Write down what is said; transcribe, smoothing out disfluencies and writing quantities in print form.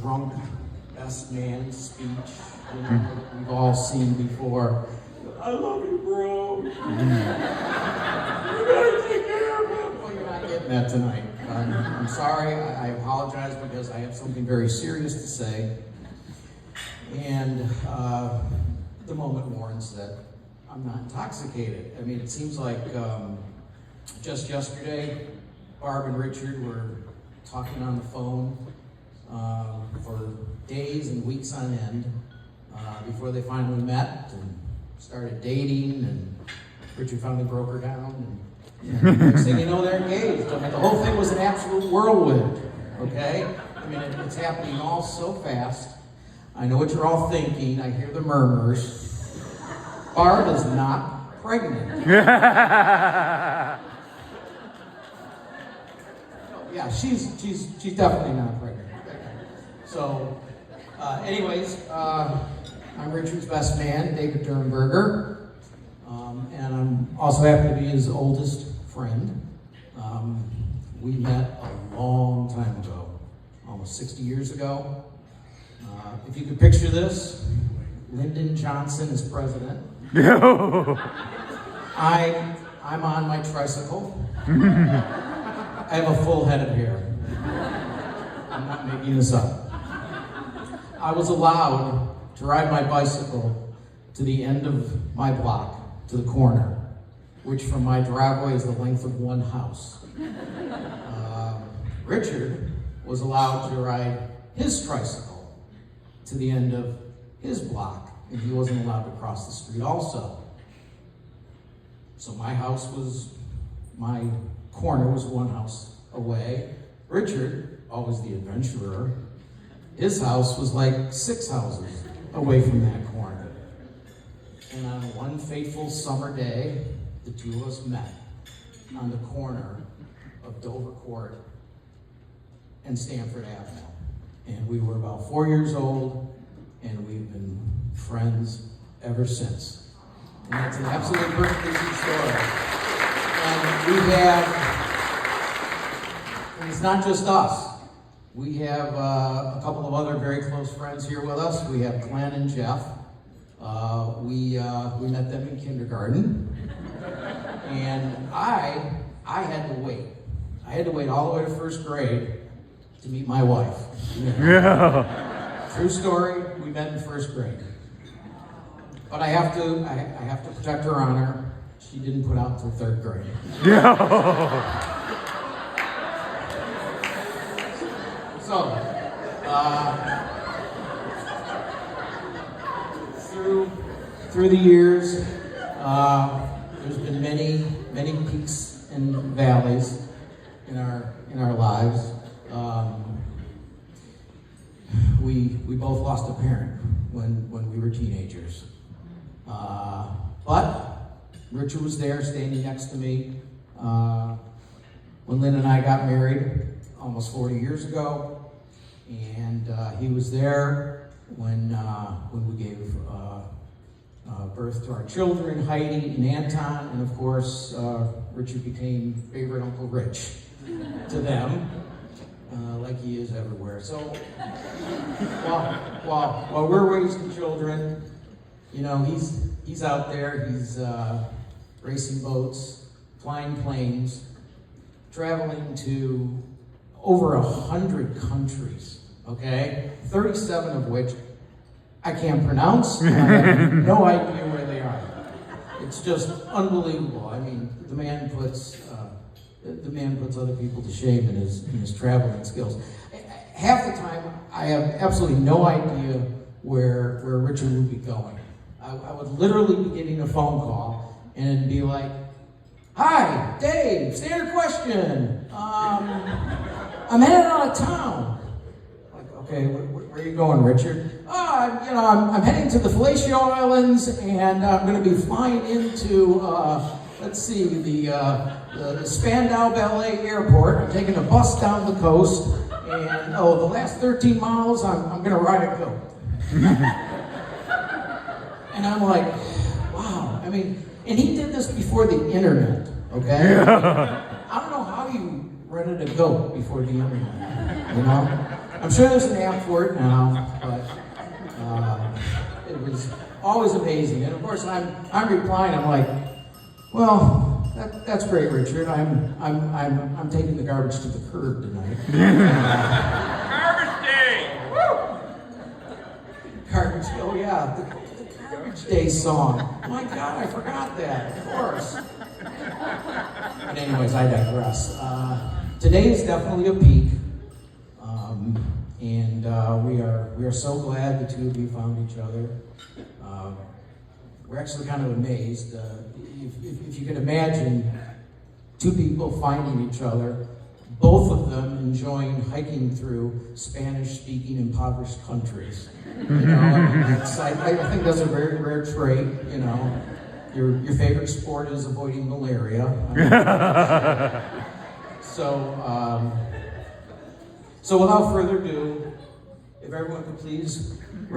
drunk best man speech that we've all seen before. I love you, bro. You gotta take care of him. Well, you're not getting that tonight. I'm sorry. I apologize because I have something very serious to say. And the moment warrants that I'm not intoxicated. I mean, it seems like just yesterday, Barb and Richard were talking on the phone for days and weeks on end before they finally met and started dating, and Richard finally broke her down, and next thing you know, they're engaged. I mean, the whole thing was an absolute whirlwind, okay? I mean, it's happening all so fast. I know what you're all thinking. I hear the murmurs. Barb is not pregnant. Yeah, she's definitely not pregnant. So, anyways, I'm Richard's best man, David Dernberger, and I'm also happy to be his oldest friend. We met a long time ago, almost 60 years ago. If you could picture this, Lyndon Johnson is president. I'm on my tricycle. I have a full head of hair. I'm not making this up. I was allowed to ride my bicycle to the end of my block, to the corner, which from my driveway is the length of one house. Richard was allowed to ride his tricycle to the end of his block, and he wasn't allowed to cross the street also. So my corner was one house away. Richard, always the adventurer, his house was like 6 houses away from that corner. And on one fateful summer day, the two of us met on the corner of Dover Court and Stanford Avenue. And we were about 4 years old, and we've been friends ever since. And that's an absolute perfectly true story. And it's not just us. We have a couple of other very close friends here with us. We have Glenn and Jeff. We met them in kindergarten. And I had to wait. I had to wait all the way to first grade to meet my wife. Yeah. True story, we met in first grade. But I have to protect her honor. She didn't put out until third grade. Yeah. So, through the years, there's been many peaks and valleys in our lives. We both lost a parent when we were teenagers. But Richard was there standing next to me when Lynn and I got married almost 40 years ago. And he was there when we gave birth to our children, Heidi and Anton. And of course, Richard became favorite Uncle Rich to them. Like he is everywhere. So while we're raising children, you know, he's out there, he's racing boats, flying planes, traveling to over 100 countries, okay? 37 of which I can't pronounce, and I have no idea where they are. It's just unbelievable. I mean, the man puts other people to shame in his traveling skills. Half the time, I have absolutely no idea where Richard would be going. I would literally be getting a phone call, and it'd be like, "Hi, Dave, standard question. I'm headed out of town." Like, okay, where are you going, Richard? I'm heading to the Fellatio Islands, and I'm going to be flying into, the Spandau Ballet Airport. I'm taking a bus down the coast, and the last 13 miles, I'm going to ride a goat. And I'm like, wow. I mean, and he did this before the internet, okay? Yeah. I don't know how you rented a goat before the internet, you know? I I'm sure there's an app for it now, but it was always amazing. And of course, I'm replying. I'm like, well, that's great, Richard. I'm taking the garbage to the curb tonight. Garbage day! Woo! Garbage. Oh yeah, the Garbage Day song. Oh my God, I forgot that. Of course. But anyways, I digress. Today is definitely a peak, and we are so glad the two of you found each other. We're actually kind of amazed. If you can imagine two people finding each other, both of them enjoying hiking through Spanish-speaking impoverished countries. You know, I think that's a very rare trait. You know, your favorite sport is avoiding malaria. So without further ado, if everyone could please